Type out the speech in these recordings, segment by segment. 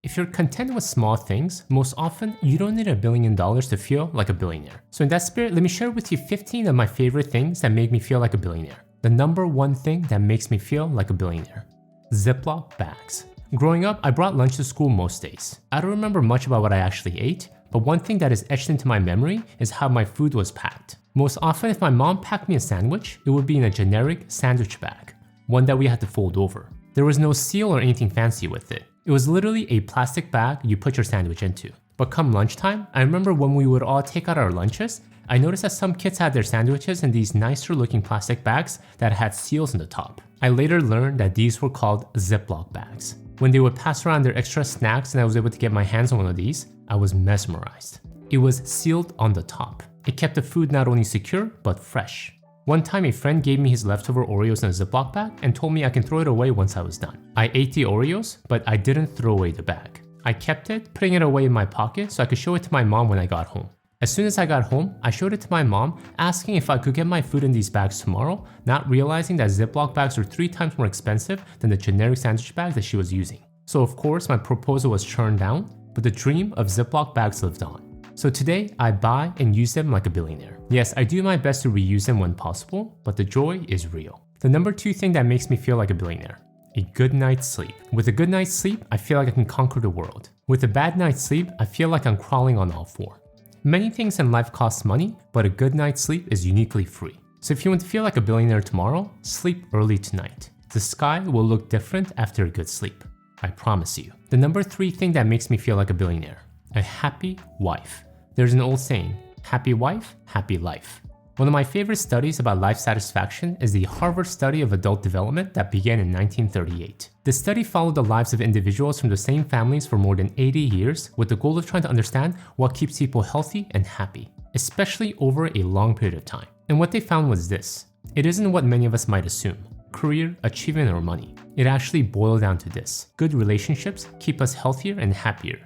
If you're content with small things, most often you don't need $1 billion to feel like a billionaire. So in that spirit, let me share with you 15 of my favorite things that make me feel like a billionaire. The number one thing that makes me feel like a billionaire: Ziploc bags. Growing up, I brought lunch to school most days. I don't remember much about what I actually ate, but one thing that is etched into my memory is how my food was packed. Most often, if my mom packed me a sandwich, it would be in a generic sandwich bag, one that we had to fold over. There was no seal or anything fancy with it. It was literally a plastic bag you put your sandwich into. But come lunchtime, I remember when we would all take out our lunches, I noticed that some kids had their sandwiches in these nicer looking plastic bags that had seals in the top. I later learned that these were called Ziploc bags. When they would pass around their extra snacks and I was able to get my hands on one of these, I was mesmerized. It was sealed on the top. It kept the food not only secure, but fresh. One time a friend gave me his leftover Oreos in a Ziploc bag and told me I can throw it away once I was done. I ate the Oreos, but I didn't throw away the bag. I kept it, putting it away in my pocket so I could show it to my mom when I got home. As soon as I got home, I showed it to my mom, asking if I could get my food in these bags tomorrow, not realizing that Ziploc bags were 3 times more expensive than the generic sandwich bags that she was using. So of course my proposal was turned down, but the dream of Ziploc bags lived on. So today, I buy and use them like a billionaire. Yes, I do my best to reuse them when possible, but the joy is real. The number 2 thing that makes me feel like a billionaire: a good night's sleep. With a good night's sleep, I feel like I can conquer the world. With a bad night's sleep, I feel like I'm crawling on all 4. Many things in life cost money, but a good night's sleep is uniquely free. So if you want to feel like a billionaire tomorrow, sleep early tonight. The sky will look different after a good sleep. I promise you. The number 3 thing that makes me feel like a billionaire: a happy wife. There's an old saying, happy wife, happy life. One of my favorite studies about life satisfaction is the Harvard study of adult development that began in 1938. The study followed the lives of individuals from the same families for more than 80 years with the goal of trying to understand what keeps people healthy and happy, especially over a long period of time. And what they found was this: it isn't what many of us might assume: career, achievement, or money. It actually boiled down to this: good relationships keep us healthier and happier.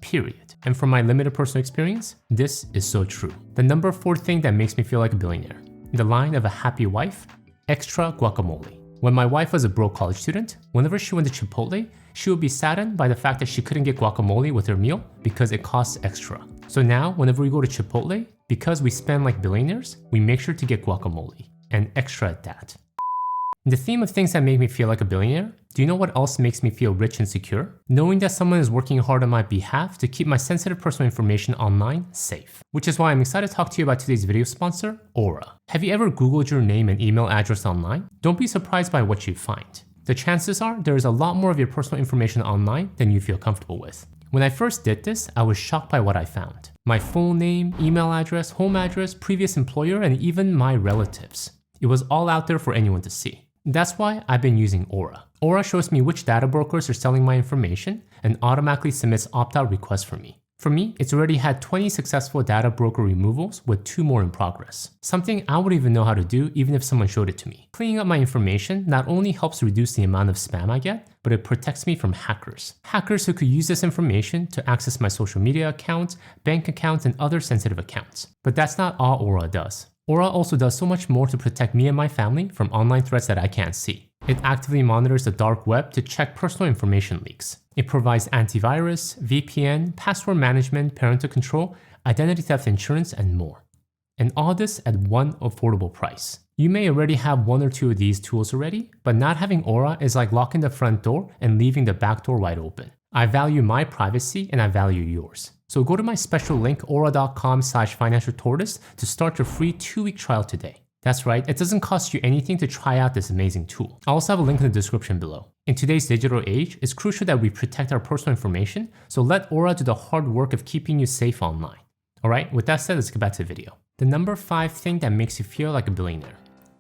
Period. And from my limited personal experience, this is so true. The number 4 thing that makes me feel like a billionaire: the line of a happy wife: extra guacamole. When my wife was a broke college student, whenever she went to Chipotle, she would be saddened by the fact that she couldn't get guacamole with her meal because it costs extra. So now, whenever we go to Chipotle, because we spend like billionaires, we make sure to get guacamole, and extra at that. In the theme of things that make me feel like a billionaire, do you know what else makes me feel rich and secure? Knowing that someone is working hard on my behalf to keep my sensitive personal information online safe. Which is why I'm excited to talk to you about today's video sponsor, Aura. Have you ever Googled your name and email address online? Don't be surprised by what you find. The chances are there is a lot more of your personal information online than you feel comfortable with. When I first did this, I was shocked by what I found. My full name, email address, home address, previous employer, and even my relatives. It was all out there for anyone to see. That's why I've been using Aura. Aura shows me which data brokers are selling my information and automatically submits opt-out requests for me. For me, it's already had 20 successful data broker removals with 2 more in progress. Something I wouldn't even know how to do even if someone showed it to me. Cleaning up my information not only helps reduce the amount of spam I get, but it protects me from hackers. Hackers who could use this information to access my social media accounts, bank accounts, and other sensitive accounts. But that's not all Aura does. Aura also does so much more to protect me and my family from online threats that I can't see. It actively monitors the dark web to check personal information leaks. It provides antivirus, VPN, password management, parental control, identity theft insurance, and more. And all this at one affordable price. You may already have 1 or 2 of these tools already, but not having Aura is like locking the front door and leaving the back door wide open. I value my privacy and I value yours. So go to my special link, aura.com/financialtortoise, to start your free 2-week trial today. That's right, it doesn't cost you anything to try out this amazing tool. I also have a link in the description below. In today's digital age, it's crucial that we protect our personal information, so let Aura do the hard work of keeping you safe online. Alright, with that said, let's get back to the video. The number 5 thing that makes you feel like a billionaire: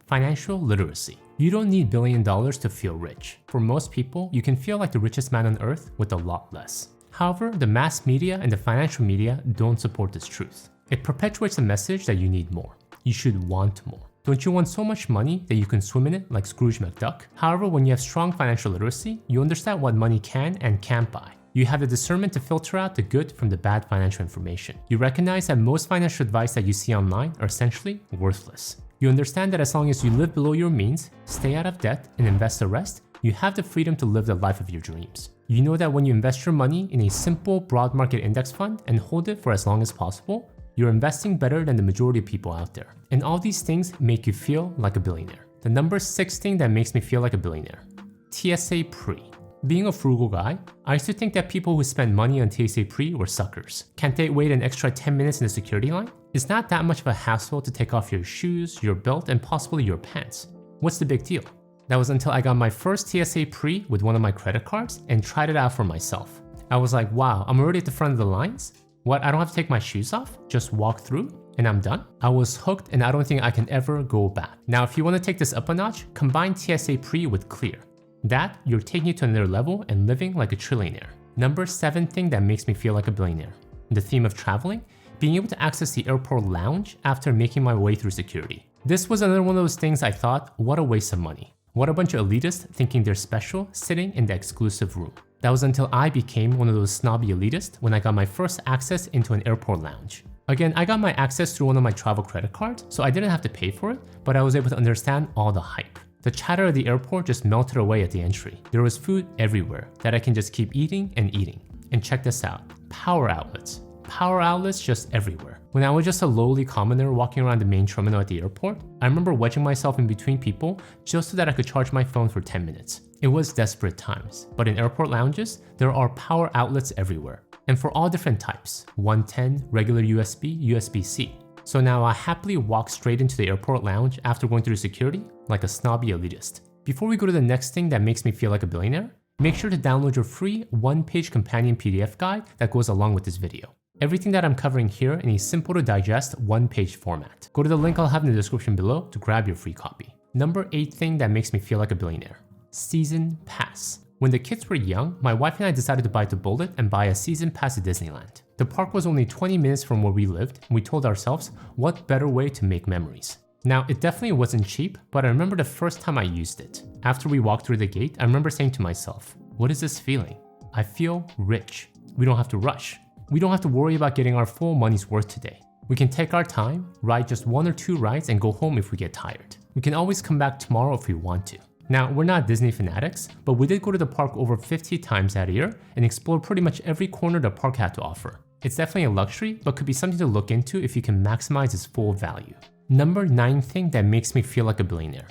financial literacy. You don't need $1 billion to feel rich. For most people, you can feel like the richest man on earth with a lot less. However, the mass media and the financial media don't support this truth. It perpetuates the message that you need more. You should want more. Don't you want so much money that you can swim in it like Scrooge McDuck? However, when you have strong financial literacy, you understand what money can and can't buy. You have the discernment to filter out the good from the bad financial information. You recognize that most financial advice that you see online are essentially worthless. You understand that as long as you live below your means, stay out of debt, and invest the rest, you have the freedom to live the life of your dreams. You know that when you invest your money in a simple broad market index fund and hold it for as long as possible, you're investing better than the majority of people out there. And all these things make you feel like a billionaire. The number 6 thing that makes me feel like a billionaire: TSA Pre. Being a frugal guy, I used to think that people who spend money on TSA Pre were suckers. Can't they wait an extra 10 minutes in the security line? It's not that much of a hassle to take off your shoes, your belt, and possibly your pants. What's the big deal? That was until I got my first TSA Pre with one of my credit cards and tried it out for myself. I was like, wow, I'm already at the front of the lines? What, I don't have to take my shoes off? Just walk through and I'm done? I was hooked and I don't think I can ever go back. Now, if you want to take this up a notch, combine TSA Pre with Clear. That, you're taking it to another level and living like a trillionaire. Number 7 thing that makes me feel like a billionaire: the theme of traveling, being able to access the airport lounge after making my way through security. This was another one of those things I thought, what a waste of money. What a bunch of elitists thinking they're special sitting in the exclusive room. That was until I became one of those snobby elitists when I got my first access into an airport lounge. Again, I got my access through one of my travel credit cards, so I didn't have to pay for it, but I was able to understand all the hype. The chatter of the airport just melted away at the entry. There was food everywhere that I can just keep eating and eating. And check this out, power outlets. Power outlets just everywhere. When I was just a lowly commoner walking around the main terminal at the airport, I remember wedging myself in between people just so that I could charge my phone for 10 minutes. It was desperate times, but in airport lounges, there are power outlets everywhere. And for all different types, 110, regular USB, USB-C. So now I happily walk straight into the airport lounge after going through security like a snobby elitist. Before we go to the next thing that makes me feel like a billionaire, make sure to download your free 1-page companion PDF guide that goes along with this video. Everything that I'm covering here in a simple to digest 1-page format. Go to the link I'll have in the description below to grab your free copy. Number 8 thing that makes me feel like a billionaire: season pass. When the kids were young, my wife and I decided to bite the bullet and buy a season pass to Disneyland. The park was only 20 minutes from where we lived, and we told ourselves, what better way to make memories? Now, it definitely wasn't cheap, but I remember the first time I used it. After we walked through the gate, I remember saying to myself, what is this feeling? I feel rich. We don't have to rush. We don't have to worry about getting our full money's worth today. We can take our time, ride just 1 or 2 rides, and go home if we get tired. We can always come back tomorrow if we want to. Now, we're not Disney fanatics, but we did go to the park over 50 times that year and explore pretty much every corner the park had to offer. It's definitely a luxury, but could be something to look into if you can maximize its full value. Number 9 thing that makes me feel like a billionaire: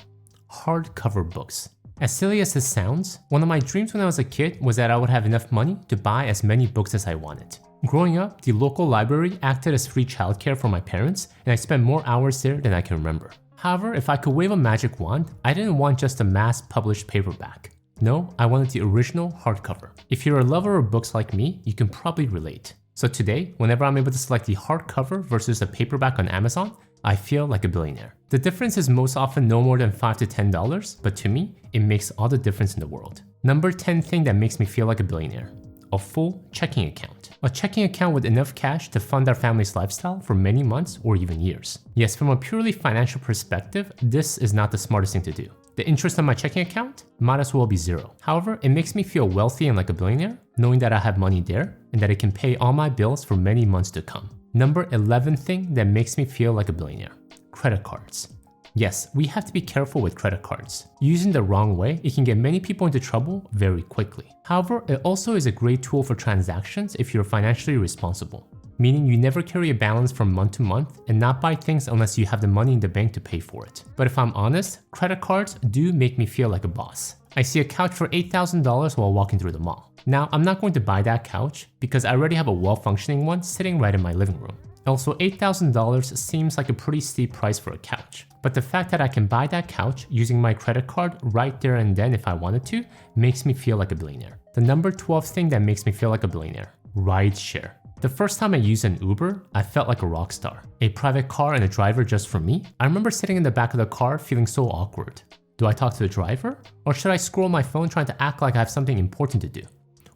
hardcover books. As silly as this sounds, one of my dreams when I was a kid was that I would have enough money to buy as many books as I wanted. Growing up, the local library acted as free childcare for my parents, and I spent more hours there than I can remember. However, if I could wave a magic wand, I didn't want just a mass-published paperback. No, I wanted the original hardcover. If you're a lover of books like me, you can probably relate. So today, whenever I'm able to select the hardcover versus a paperback on Amazon, I feel like a billionaire. The difference is most often no more than $5 to $10, but to me, it makes all the difference in the world. Number 10 thing that makes me feel like a billionaire: a full checking account. A checking account with enough cash to fund our family's lifestyle for many months or even years. Yes, from a purely financial perspective, this is not the smartest thing to do. The interest on my checking account might as well be 0. However, it makes me feel wealthy and like a billionaire, knowing that I have money there and that it can pay all my bills for many months to come. Number 11 thing that makes me feel like a billionaire: credit cards. Yes, we have to be careful with credit cards. Using the wrong way, it can get many people into trouble very quickly. However, it also is a great tool for transactions if you're financially responsible, meaning you never carry a balance from month to month and not buy things unless you have the money in the bank to pay for it. But if I'm honest, credit cards do make me feel like a boss. I see a couch for $8,000 while walking through the mall. Now, I'm not going to buy that couch because I already have a well-functioning one sitting right in my living room. Also, $8,000 seems like a pretty steep price for a couch. But the fact that I can buy that couch using my credit card right there and then if I wanted to makes me feel like a billionaire. The number 12 thing that makes me feel like a billionaire: rideshare. The first time I used an Uber, I felt like a rock star. A private car and a driver just for me? I remember sitting in the back of the car feeling so awkward. Do I talk to the driver? Or should I scroll my phone trying to act like I have something important to do?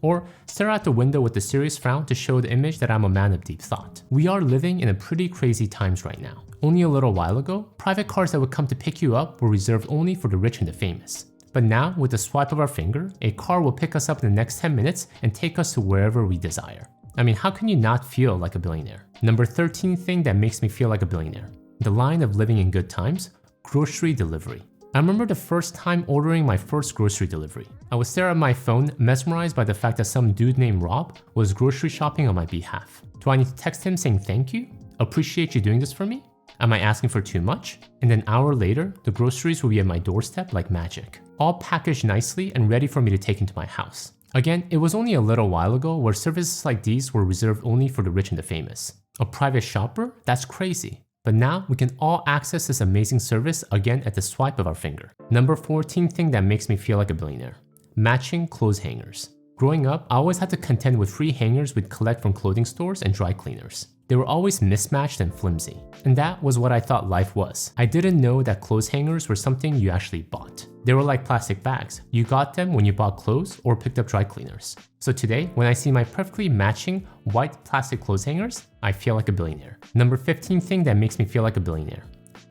Or stare out the window with a serious frown to show the image that I'm a man of deep thought. We are living in a pretty crazy times right now. Only a little while ago, private cars that would come to pick you up were reserved only for the rich and the famous. But now, with the swipe of our finger, a car will pick us up in the next 10 minutes and take us to wherever we desire. I mean, how can you not feel like a billionaire? Number 13 thing that makes me feel like a billionaire: the line of living in good times: grocery delivery. I remember the first time ordering my first grocery delivery. I was there on my phone, mesmerized by the fact that some dude named Rob was grocery shopping on my behalf. Do I need to text him saying thank you? Appreciate you doing this for me? Am I asking for too much? And an hour later, the groceries will be at my doorstep like magic, all packaged nicely and ready for me to take into my house. Again, it was only a little while ago where services like these were reserved only for the rich and the famous. A private shopper? That's crazy. But now we can all access this amazing service again at the swipe of our finger. Number 14 thing that makes me feel like a billionaire. Matching clothes hangers. Growing up, I always had to contend with free hangers we'd collect from clothing stores and dry cleaners. They were always mismatched and flimsy. And that was what I thought life was. I didn't know that clothes hangers were something you actually bought. They were like plastic bags. You got them when you bought clothes or picked up dry cleaners. So today, when I see my perfectly matching white plastic clothes hangers, I feel like a billionaire. Number 15 thing that makes me feel like a billionaire.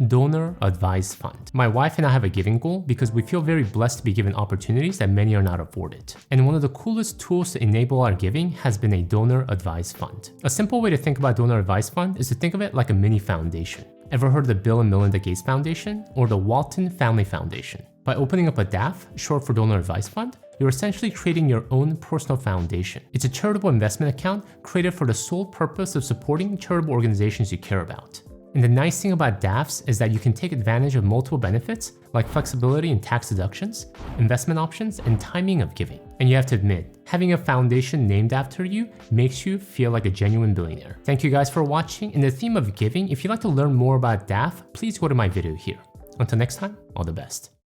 Donor Advised Fund. My wife and I have a giving goal because we feel very blessed to be given opportunities that many are not afforded. And one of the coolest tools to enable our giving has been a Donor Advised Fund. A simple way to think about Donor Advised Fund is to think of it like a mini foundation. Ever heard of the Bill and Melinda Gates Foundation or the Walton Family Foundation? By opening up a DAF, short for Donor Advised Fund, you're essentially creating your own personal foundation. It's a charitable investment account created for the sole purpose of supporting charitable organizations you care about. And the nice thing about DAFs is that you can take advantage of multiple benefits like flexibility in tax deductions, investment options, and timing of giving. And you have to admit, having a foundation named after you makes you feel like a genuine billionaire. Thank you guys for watching. In the theme of giving, if you'd like to learn more about DAF, please go to my video here. Until next time, all the best.